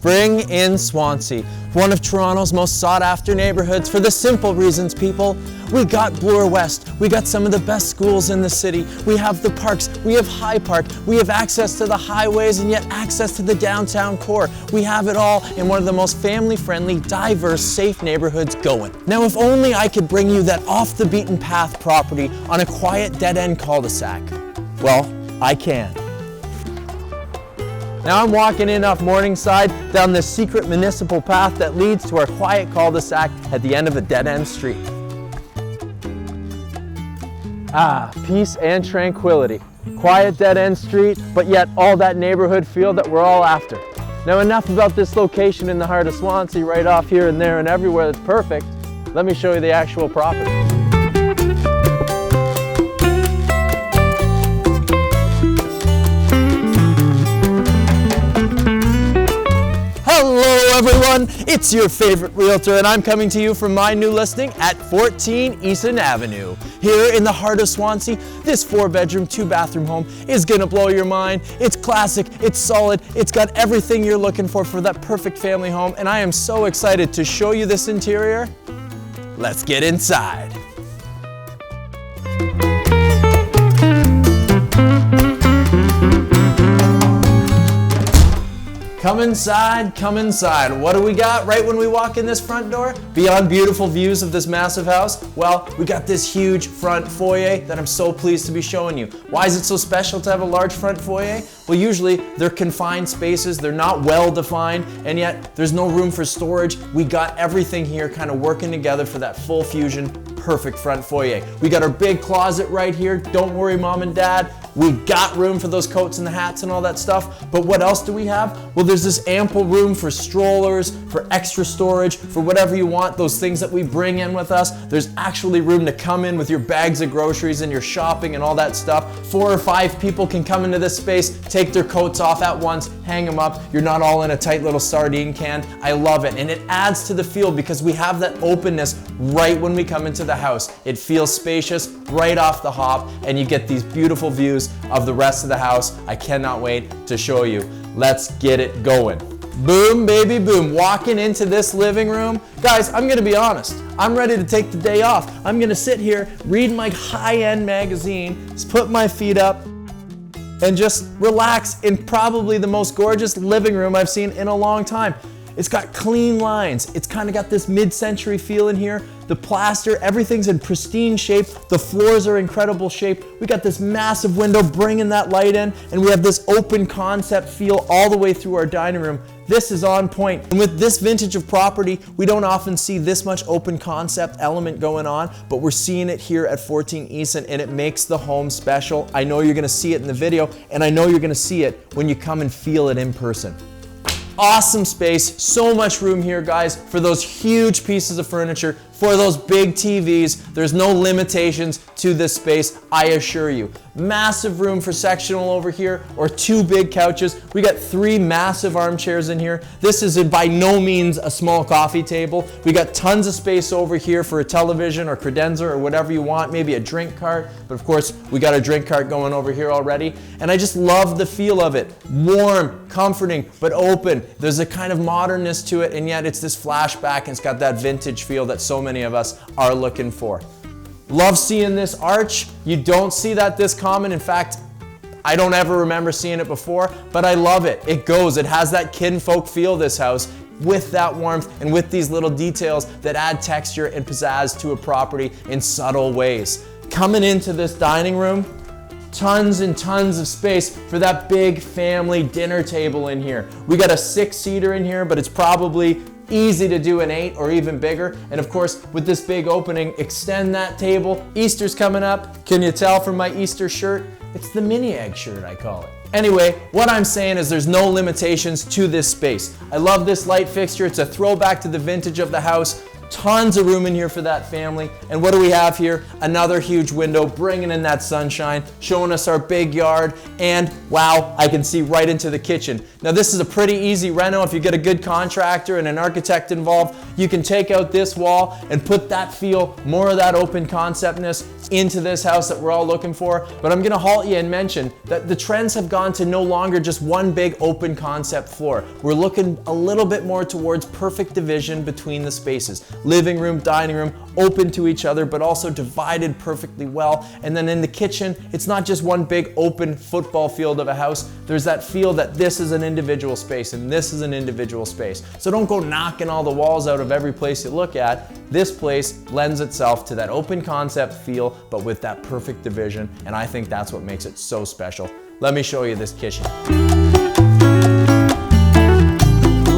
Bring in Swansea, one of Toronto's most sought-after neighborhoods for the simple reasons, people. We got Bloor West, we got some of the best schools in the city, we have the parks, we have High Park, we have access to the highways and yet access to the downtown core. We have it all in one of the most family-friendly, diverse, safe neighborhoods going. Now, if only I could bring you that off-the-beaten-path property on a quiet dead-end cul-de-sac. Well, I can. Now I'm walking in off Morningside down this secret municipal path that leads to our quiet cul-de-sac at the end of a dead-end street. Ah, peace and tranquility. Quiet dead-end street, but yet all that neighborhood feel that we're all after. Now enough about this location in the heart of Swansea, right off here and there and everywhere that's perfect. Let me show you the actual property. Hello everyone, it's your favorite realtor and I'm coming to you from my new listing at 14 Easson Avenue. Here in the heart of Swansea, this 4-bedroom, 2-bathroom home is gonna blow your mind. It's classic, it's solid, it's got everything you're looking for that perfect family home, and I am so excited to show you this interior. Let's get inside. Come inside, come inside. What do we got right when we walk in this front door? Beyond beautiful views of this massive house, well, we got this huge front foyer that I'm so pleased to be showing you. Why is it so special to have a large front foyer? Well, usually they're confined spaces, they're not well defined, and yet there's no room for storage. We got everything here kind of working together for that full fusion, perfect front foyer. We got our big closet right here. Don't worry, mom and dad. We got room for those coats and the hats and all that stuff. But what else do we have? Well, there's this ample room for strollers, for extra storage, for whatever you want, those things that we bring in with us. There's actually room to come in with your bags of groceries and your shopping and all that stuff. 4 or 5 people can come into this space, take their coats off at once, hang them up. You're not all in a tight little sardine can. I love it. And it adds to the feel because we have that openness right when we come into the house. It feels spacious right off the hop, and you get these beautiful views of the rest of the house. I cannot wait to show you. Let's get it going. Boom, baby, boom. Walking into this living room. Guys, I'm gonna be honest. I'm ready to take the day off. I'm gonna sit here, read my high-end magazine, put my feet up, and just relax in probably the most gorgeous living room I've seen in a long time. It's got clean lines. It's kind of got this mid-century feel in here. The plaster, everything's in pristine shape. The floors are incredible shape. We got this massive window bringing that light in, and we have this open concept feel all the way through our dining room. This is on point. And with this vintage of property, we don't often see this much open concept element going on, but we're seeing it here at 14 Easson, and it makes the home special. I know you're gonna see it in the video, and I know you're gonna see it when you come and feel it in person. Awesome space, so much room here, guys, for those huge pieces of furniture, for those big TVs. There's no limitations to this space, I assure you. Massive room for sectional over here, or 2 big couches. We got 3 massive armchairs in here. This is by no means a small coffee table. We got tons of space over here for a television or credenza or whatever you want, maybe a drink cart. But of course, we got a drink cart going over here already. And I just love the feel of it. Warm, comforting, but open. There's a kind of modernness to it, and yet it's this flashback, and it's got that vintage feel that so many of us are looking for. Love seeing this arch. You don't see that this common. In fact, I don't ever remember seeing it before, but I love it. It goes. It has that kinfolk feel, this house, with that warmth and with these little details that add texture and pizzazz to a property in subtle ways. Coming into this dining room, tons and tons of space for that big family dinner table in here. We got a 6-seater in here, but it's probably easy to do an 8 or even bigger. And of course, with this big opening, extend that table. Easter's coming up. Can you tell from my Easter shirt? It's the mini egg shirt, I call it. Anyway, what I'm saying is there's no limitations to this space. I love this light fixture. It's a throwback to the vintage of the house. Tons of room in here for that family. And what do we have here? Another huge window, bringing in that sunshine, showing us our big yard, and wow, I can see right into the kitchen. Now this is a pretty easy reno. If you get a good contractor and an architect involved, you can take out this wall and put that feel, more of that open conceptness into this house that we're all looking for. But I'm gonna halt you and mention that the trends have gone to no longer just one big open concept floor. We're looking a little bit more towards perfect division between the spaces. Living room, dining room, open to each other, but also divided perfectly well. And then in the kitchen, it's not just one big open football field of a house. There's that feel that this is an individual space and this is an individual space. So don't go knocking all the walls out of every place you look at. This place lends itself to that open concept feel, but with that perfect division. And I think that's what makes it so special. Let me show you this kitchen.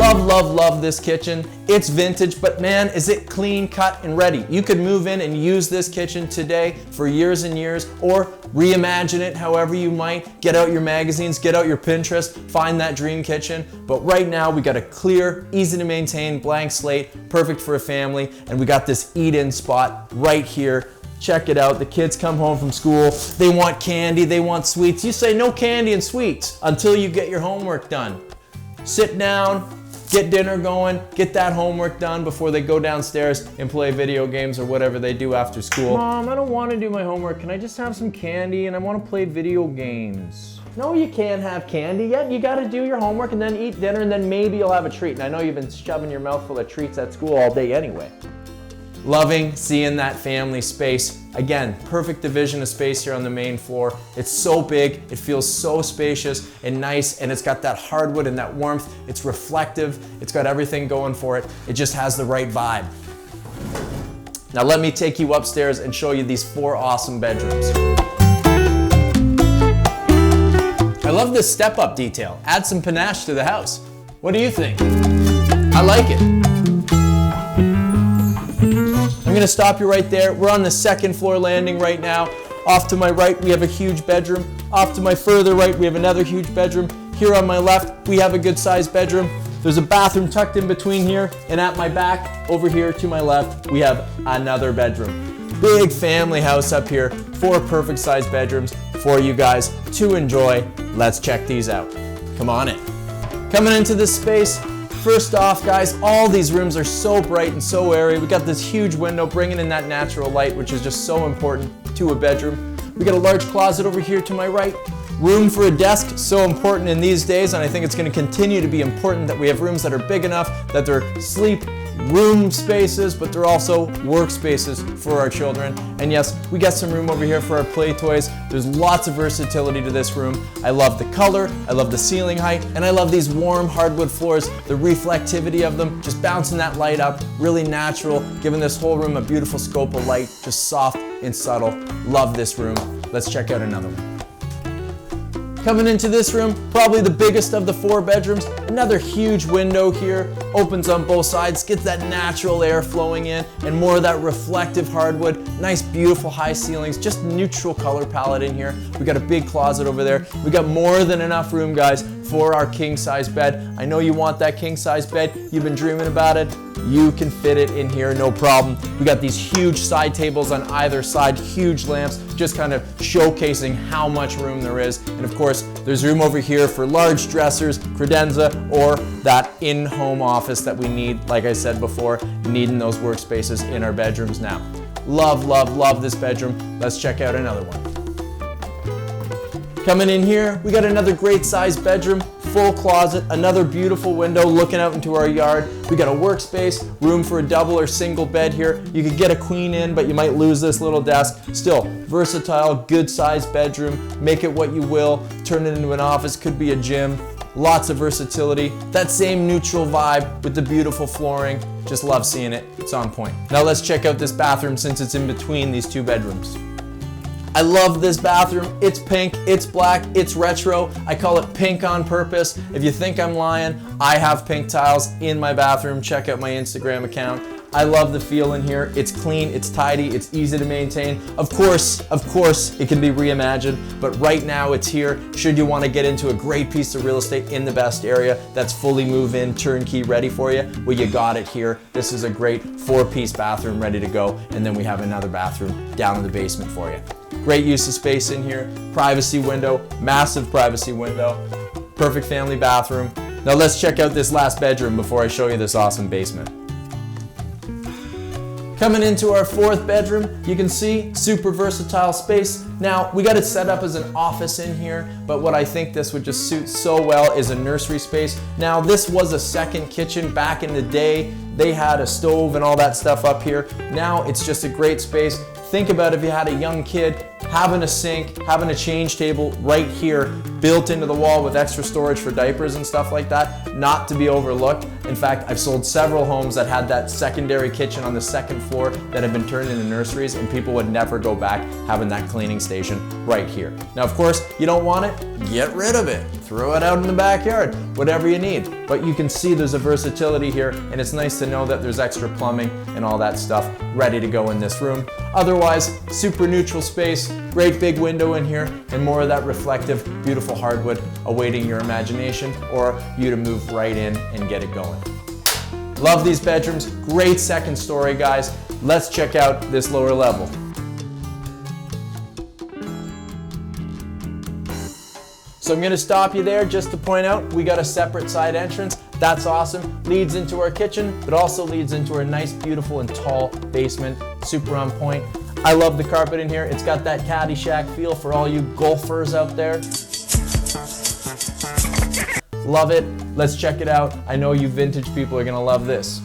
Love, love, love this kitchen. It's vintage, but man, is it clean, cut, and ready. You could move in and use this kitchen today for years and years, or reimagine it however you might. Get out your magazines, get out your Pinterest, find that dream kitchen. But right now, we got a clear, easy to maintain, blank slate, perfect for a family, and we got this eat-in spot right here. Check it out. The kids come home from school. They want candy, they want sweets. You say no candy and sweets until you get your homework done. Sit down, get dinner going, get that homework done before they go downstairs and play video games or whatever they do after school. Mom, I don't want to do my homework. Can I just have some candy and I want to play video games? No, you can't have candy yet. You got to do your homework and then eat dinner and then maybe you'll have a treat. And I know you've been shoving your mouth full of treats at school all day anyway. Loving seeing that family space. Again, perfect division of space here on the main floor. It's so big, it feels so spacious and nice, and it's got that hardwood and that warmth. It's reflective, it's got everything going for it. It just has the right vibe. Now let me take you upstairs and show you these 4 awesome bedrooms. I love this step-up detail. Add some panache to the house. What do you think? I like it. I'm gonna stop you right there. We're on the 2nd floor landing right now. Off to my right, we have a huge bedroom. Off to my further right, we have another huge bedroom. Here on my left, we have a good sized bedroom. There's a bathroom tucked in between here, and at my back, over here to my left, we have another bedroom. Big family house up here, 4 perfect sized bedrooms for you guys to enjoy. Let's check these out. Come on in. Coming into this space, first off, guys, all these rooms are so bright and so airy. We got this huge window bringing in that natural light, which is just so important to a bedroom. We got a large closet over here to my right. Room for a desk, so important in these days, and I think it's going to continue to be important that we have rooms that are big enough that they're sleep room spaces, but they're also workspaces for our children. And yes, we got some room over here for our play toys. There's lots of versatility to this room. I love the color, I love the ceiling height, and I love these warm hardwood floors, the reflectivity of them, just bouncing that light up, really natural, giving this whole room a beautiful scope of light, just soft and subtle. Love this room. Let's check out another one. Coming into this room, probably the biggest of the 4 bedrooms. Another huge window here, opens on both sides, gets that natural air flowing in, and more of that reflective hardwood. Nice, beautiful high ceilings, just neutral color palette in here. We got a big closet over there. We got more than enough room, guys, for our king size bed. I know you want that king size bed. You've been dreaming about it. You can fit it in here, no problem. We got these huge side tables on either side, huge lamps, just kind of showcasing how much room there is. And of course, there's room over here for large dressers, credenza, or that in-home office that we need, like I said before, needing those workspaces in our bedrooms now. Love, love, love this bedroom. Let's check out another one. Coming in here, we got another great sized bedroom, full closet, another beautiful window looking out into our yard. We got a workspace, room for a double or single bed here. You could get a queen in, but you might lose this little desk. Still, versatile, good sized bedroom. Make it what you will. Turn it into an office, could be a gym. Lots of versatility. That same neutral vibe with the beautiful flooring. Just love seeing it. It's on point. Now let's check out this bathroom since it's in between these 2 bedrooms. I love this bathroom. It's pink, it's black, it's retro. I call it pink on purpose. If you think I'm lying, I have pink tiles in my bathroom. Check out my Instagram account. I love the feel in here. It's clean, it's tidy, it's easy to maintain. Of course, it can be reimagined, but right now it's here. Should you want to get into a great piece of real estate in the best area that's fully move-in, turnkey ready for you, well, you got it here. This is a great 4-piece bathroom ready to go, and then we have another bathroom down in the basement for you. Great use of space in here, privacy window, massive privacy window, perfect family bathroom. Now let's check out this last bedroom before I show you this awesome basement. Coming into our 4th bedroom, you can see super versatile space. Now, we got it set up as an office in here, but what I think this would just suit so well is a nursery space. Now, this was a second kitchen back in the day. They had a stove and all that stuff up here. Now, it's just a great space. Think about if you had a young kid, having a sink, having a change table right here, built into the wall with extra storage for diapers and stuff like that, not to be overlooked. In fact, I've sold several homes that had that secondary kitchen on the 2nd floor that have been turned into nurseries, and people would never go back having that cleaning station right here. Now, of course, you don't want it, get rid of it. Throw it out in the backyard, whatever you need. But you can see there's a versatility here, and it's nice to know that there's extra plumbing and all that stuff ready to go in this room. Otherwise, super neutral space, great big window in here, and more of that reflective, beautiful hardwood awaiting your imagination or you to move right in and get it going. Love these bedrooms, great 2nd story, guys. Let's check out this lower level. So I'm going to stop you there just to point out we got a separate side entrance. That's awesome. Leads into our kitchen, but also leads into our nice, beautiful, and tall basement. Super on point. I love the carpet in here. It's got that Caddyshack feel for all you golfers out there. Love it. Let's check it out. I know you vintage people are going to love this.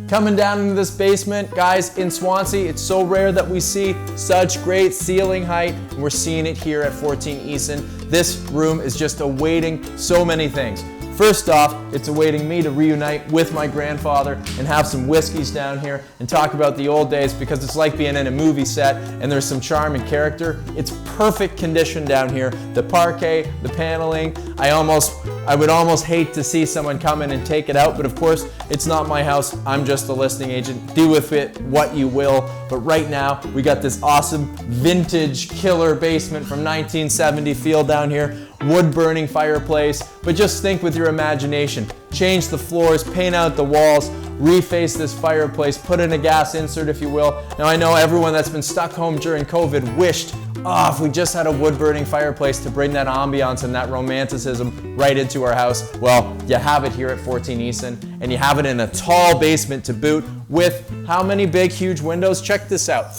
Coming down into this basement, guys, in Swansea, it's so rare that we see such great ceiling height, and we're seeing it here at 14 Easson. This room is just awaiting so many things. First off, it's awaiting me to reunite with my grandfather and have some whiskeys down here and talk about the old days, because it's like being in a movie set and there's some charm and character. It's perfect condition down here. The parquet, the paneling, I would almost hate to see someone come in and take it out, but of course, it's not my house. I'm just the listing agent. Do with it what you will. But right now, we got this awesome vintage killer basement from 1970 feel down here. Wood-burning fireplace, but just think with your imagination. Change the floors, paint out the walls, reface this fireplace, put in a gas insert if you will. Now I know everyone that's been stuck home during COVID wished, if we just had a wood-burning fireplace to bring that ambiance and that romanticism right into our house. Well, you have it here at 14 Easson, and you have it in a tall basement to boot with how many big, huge windows? Check this out.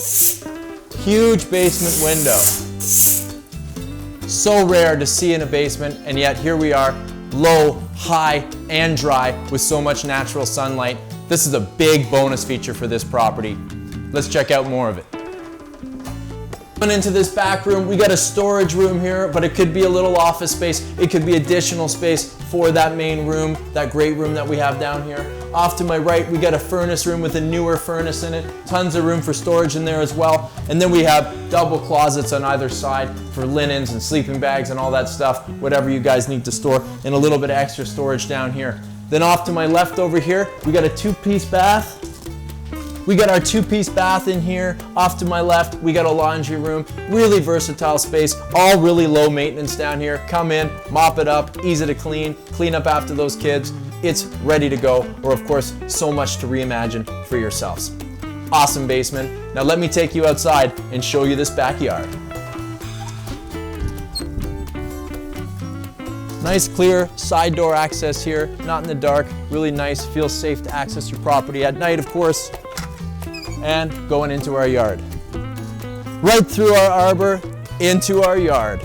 Huge basement window. So rare to see in a basement, and yet here we are, low, high, and dry with so much natural sunlight. This is a big bonus feature for this property. Let's check out more of it. Coming into this back room, we got a storage room here, but it could be a little office space. It could be additional space for that main room, that great room that we have down here. Off to my right, we got a furnace room with a newer furnace in it. Tons of room for storage in there as well. And then we have double closets on either side for linens and sleeping bags and all that stuff, whatever you guys need to store, and a little bit of extra storage down here. Then off to my left over here, we got a 2-piece bath. We got our 2-piece bath in here. Off to my left, we got a laundry room. Really versatile space, all really low maintenance down here. Come in, mop it up, easy to clean up after those kids. It's ready to go, or of course, so much to reimagine for yourselves. Awesome basement. Now let me take you outside and show you this backyard. Nice clear side door access here, not in the dark, really nice, feels safe to access your property at night, of course. And going into our yard. Right through our arbor, into our yard.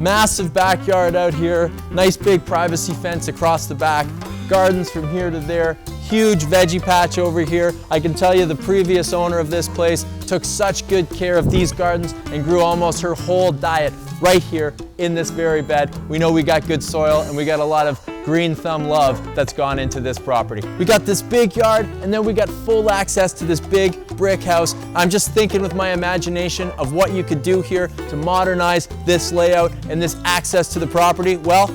Massive backyard out here, nice big privacy fence across the back, gardens from here to there, huge veggie patch over here. I can tell you the previous owner of this place took such good care of these gardens and grew almost her whole diet right here in this very bed. We know we got good soil and we got a lot of green thumb love that's gone into this property. We got this big yard, and then we got full access to this big brick house. I'm just thinking with my imagination of what you could do here to modernize this layout and this access to the property. Well,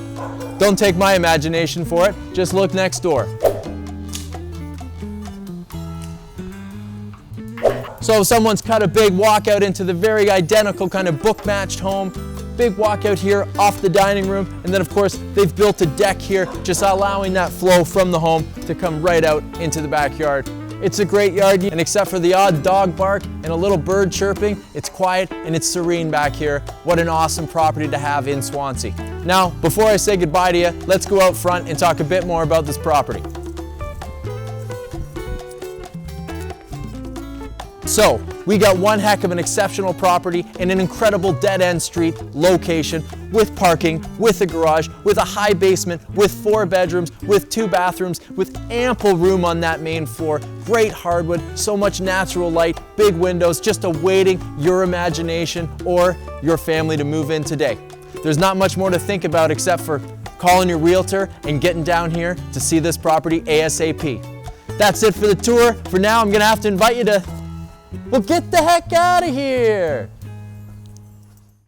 don't take my imagination for it, just look next door. So if someone's cut a big walkout into the very identical kind of book-matched home, big walkout here off the dining room, and then of course they've built a deck here, just allowing that flow from the home to come right out into the backyard. It's a great yard, and except for the odd dog bark and a little bird chirping, it's quiet and it's serene back here. What an awesome property to have in Swansea. Now, before I say goodbye to you, let's go out front and talk a bit more about this property. So, we got one heck of an exceptional property in an incredible dead-end street location with parking, with a garage, with a high basement, with 4 bedrooms, with 2 bathrooms, with ample room on that main floor, great hardwood, so much natural light, big windows, just awaiting your imagination or your family to move in today. There's not much more to think about except for calling your realtor and getting down here to see this property ASAP. That's it for the tour. For now, I'm gonna have to invite you to, well, get the heck out of here!